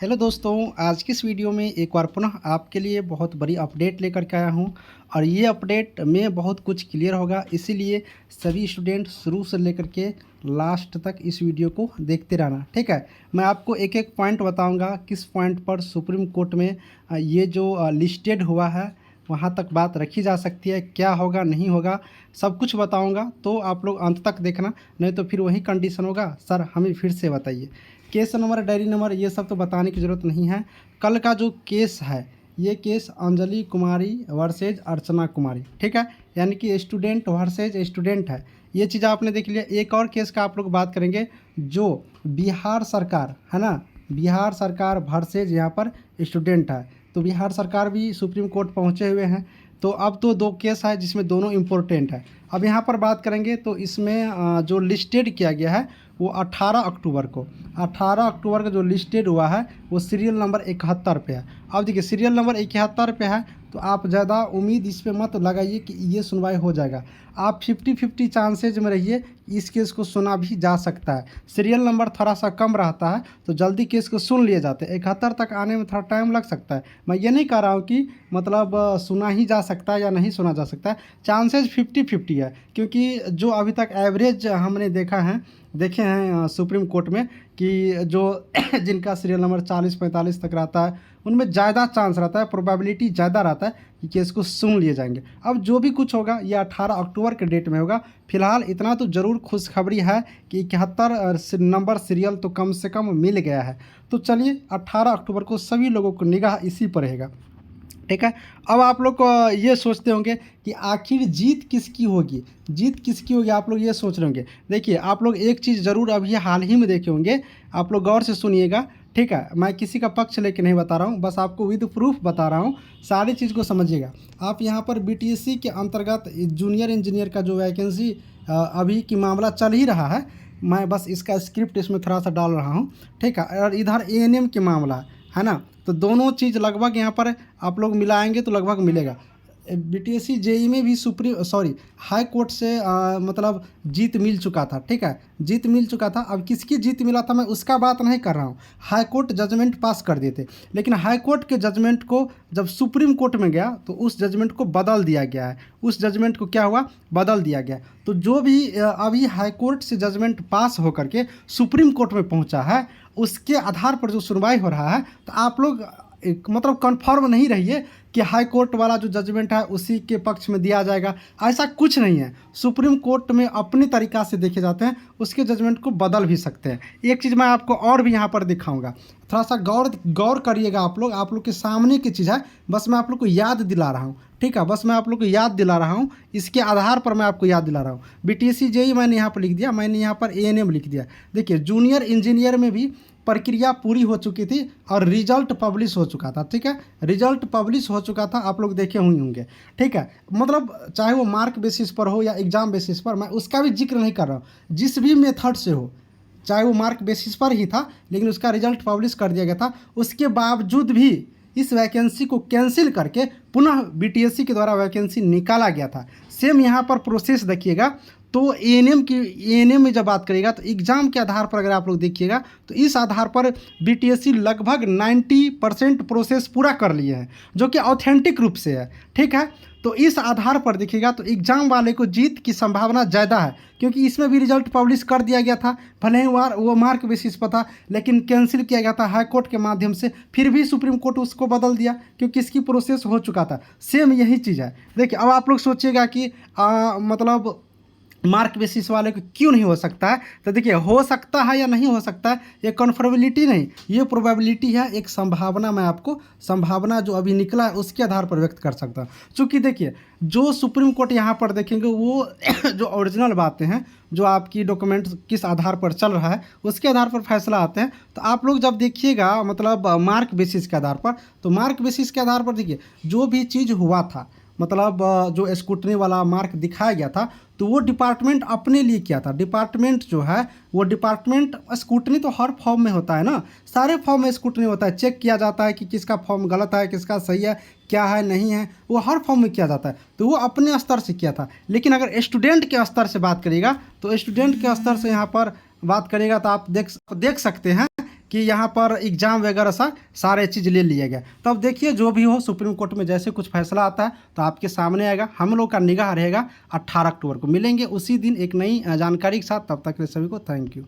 Hello दोस्तों, आज की इस वीडियो में एक बार पुनः आपके लिए बहुत बड़ी अपडेट लेकर के आया हूं और ये अपडेट में बहुत कुछ क्लियर होगा। इसीलिए सभी स्टूडेंट शुरू से लेकर के लास्ट तक इस वीडियो को देखते रहना, ठीक है। मैं आपको एक एक पॉइंट बताऊंगा किस पॉइंट पर सुप्रीम कोर्ट में ये जो लिस्टेड हुआ है वहाँ तक बात रखी जा सकती है, क्या होगा नहीं होगा सब कुछ बताऊंगा। तो आप लोग अंत तक देखना, नहीं तो फिर वही कंडीशन होगा, सर हमें फिर से बताइए। केस नंबर, डायरी नंबर ये सब तो बताने की ज़रूरत नहीं है। कल का जो केस है ये केस अंजलि कुमारी वर्सेज अर्चना कुमारी, ठीक है, यानी कि स्टूडेंट वर्सेज स्टूडेंट है। ये चीज़ आपने देख लिया। एक और केस का आप लोग बात करेंगे जो बिहार सरकार है ना, बिहार सरकार वर्सेज यहाँ पर स्टूडेंट है। तो बिहार सरकार भी सुप्रीम कोर्ट पहुँचे हुए हैं। तो अब तो दो केस है जिसमें दोनों इम्पोर्टेंट है। अब यहाँ पर बात करेंगे तो इसमें जो लिस्टेड किया गया है वो 18 अक्टूबर को, 18 अक्टूबर का जो लिस्टेड हुआ है वो सीरियल नंबर 71 पे है। अब देखिए सीरियल नंबर 71 पे है तो आप ज़्यादा उम्मीद इस पे मत लगाइए कि ये सुनवाई हो जाएगा। आप 50-50 चांसेज में रहिए, इस केस को सुना भी जा सकता है। सीरियल नंबर थोड़ा सा कम रहता है तो जल्दी केस को सुन लिए जाते हैं। 71 तक आने में थोड़ा टाइम लग सकता है। मैं ये नहीं कह रहा हूँ कि मतलब सुना ही जा सकता है या नहीं सुना जा सकता है। चांसेज 50-50 है, क्योंकि जो अभी तक एवरेज हमने देखे हैं सुप्रीम कोर्ट में कि जो जिनका सीरियल नंबर 40-45 तक रहता है उनमें ज़्यादा चांस रहता है, प्रोबेबिलिटी ज़्यादा रहता है कि केस को सुन लिए जाएंगे। अब जो भी कुछ होगा ये 18 अक्टूबर के डेट में होगा। फिलहाल इतना तो ज़रूर खुशखबरी है कि 71 नंबर सीरियल तो कम से कम मिल गया है। तो चलिए 18 अक्टूबर को सभी लोगों को निगाह इसी पर रहेगा, ठीक है। अब आप लोग ये सोचते होंगे कि आखिर जीत किसकी होगी, जीत किसकी होगी, आप लोग ये सोच रहे होंगे। देखिए आप लोग एक चीज़ ज़रूर अभी हाल ही में देखे होंगे, आप लोग गौर से सुनिएगा, ठीक है। मैं किसी का पक्ष लेके नहीं बता रहा हूँ, बस आपको विद प्रूफ बता रहा हूँ, सारी चीज़ को समझिएगा। आप यहाँ पर बीटीएससी के अंतर्गत जूनियर इंजीनियर का जो वैकेंसी अभी की मामला चल ही रहा है, मैं बस इसका स्क्रिप्ट इसमें थोड़ा सा डाल रहा हूँ, ठीक है। और इधर एएनएम के मामला है ना, तो दोनों चीज़ लगभग यहाँ पर आप लोग मिलाएंगे तो लगभग मिलेगा। बीटीएससी जेई में भी हाई कोर्ट से मतलब जीत मिल चुका था, ठीक है, जीत मिल चुका था। अब किसकी जीत मिला था मैं उसका बात नहीं कर रहा हूँ। हाई कोर्ट जजमेंट पास कर दिए थे, लेकिन हाई कोर्ट के जजमेंट को जब सुप्रीम कोर्ट में गया तो उस जजमेंट को बदल दिया गया है। उस जजमेंट को क्या हुआ, बदल दिया गया। तो जो भी अभी हाई कोर्ट से जजमेंट पास होकर के सुप्रीम कोर्ट में पहुँचा है उसके आधार पर जो सुनवाई हो रहा है, तो आप लोग मतलब कन्फर्म नहीं रहिए कि हाई कोर्ट वाला जो जजमेंट है उसी के पक्ष में दिया जाएगा। ऐसा कुछ नहीं है। सुप्रीम कोर्ट में अपनी तरीक़ा से देखे जाते हैं, उसके जजमेंट को बदल भी सकते हैं। एक चीज़ मैं आपको और भी यहाँ पर दिखाऊंगा, थोड़ा सा गौर करिएगा। आप लोग के सामने की चीज़ है, बस मैं आप लोग को याद दिला रहा हूँ, ठीक है, बस मैं आप लोग को याद दिला रहा हूँ। इसके आधार पर मैं आपको याद दिला रहा हूँ। बीटीएससी जेई मैंने यहाँ पर लिख दिया, मैंने यहाँ पर एएनएम लिख दिया। देखिए जूनियर इंजीनियर में भी प्रक्रिया पूरी हो चुकी थी और रिजल्ट पब्लिश हो चुका था, ठीक है, रिजल्ट पब्लिश हो चुका था, आप लोग देखे हुए होंगे, ठीक है। मतलब चाहे वो मार्क बेसिस पर हो या एग्ज़ाम बेसिस पर, मैं उसका भी जिक्र नहीं कर रहा हूँ, जिस भी मेथड से हो, चाहे वो मार्क बेसिस पर ही था लेकिन उसका रिजल्ट पब्लिश कर दिया गया था, उसके बावजूद भी इस वैकेंसी को कैंसिल करके पुनः बीटीएससी के द्वारा वैकेंसी निकाला गया था। सेम यहाँ पर प्रोसेस देखिएगा। तो एएनएम में जब बात करिएगा तो एग्ज़ाम के आधार पर अगर आप लोग देखिएगा तो इस आधार पर बीटीएससी लगभग 90% प्रोसेस पूरा कर लिए हैं, जो कि ऑथेंटिक रूप से है, ठीक है। तो इस आधार पर देखिएगा तो एग्ज़ाम वाले को जीत की संभावना ज़्यादा है, क्योंकि इसमें भी रिजल्ट पब्लिश कर दिया गया था, भले ही वो मार्क बेसिस पर था लेकिन कैंसिल किया गया था हाई कोर्ट के माध्यम से। फिर भी सुप्रीम कोर्ट उसको बदल दिया क्योंकि इसकी प्रोसेस हो चुका था। सेम यही चीज़ है। देखिए अब आप लोग सोचिएगा कि मतलब मार्क बेसिस वाले को क्यों नहीं हो सकता है, तो देखिए हो सकता है या नहीं हो सकता है, ये कन्फर्मेबिलिटी नहीं, ये प्रोबेबिलिटी है, एक संभावना। मैं आपको संभावना जो अभी निकला है उसके आधार पर व्यक्त कर सकता हूँ। चूँकि देखिए जो सुप्रीम कोर्ट यहाँ पर देखेंगे वो जो ओरिजिनल बातें हैं, जो आपकी डॉक्यूमेंट किस आधार पर चल रहा है उसके आधार पर फैसला आते हैं। तो आप लोग जब देखिएगा मतलब मार्क बेसिस के आधार पर, तो मार्क बेसिस के आधार पर देखिए जो भी चीज़ हुआ था, मतलब जो स्क्रूटनी वाला मार्क दिखाया गया था तो वो डिपार्टमेंट अपने लिए किया था। डिपार्टमेंट जो है वो डिपार्टमेंट, स्क्रूटनी तो हर फॉर्म में होता है ना, सारे फॉर्म में स्क्रूटनी होता है, चेक किया जाता है कि किसका फॉर्म गलत है, किसका सही है, क्या है नहीं है, वो हर फॉर्म में किया जाता है। तो वो अपने स्तर से किया था। लेकिन अगर स्टूडेंट के स्तर से बात करिएगा तो स्टूडेंट के स्तर से यहाँ पर बात करिएगा तो आप देख सकते हैं कि यहाँ पर एग्ज़ाम वगैरह सा सारे चीज़ ले लिया गया। तो अब देखिए जो भी हो सुप्रीम कोर्ट में जैसे कुछ फैसला आता है तो आपके सामने आएगा। हम लोग का निगाह रहेगा 18 अक्टूबर को। मिलेंगे उसी दिन एक नई जानकारी के साथ। तब तक के लिए सभी को थैंक यू।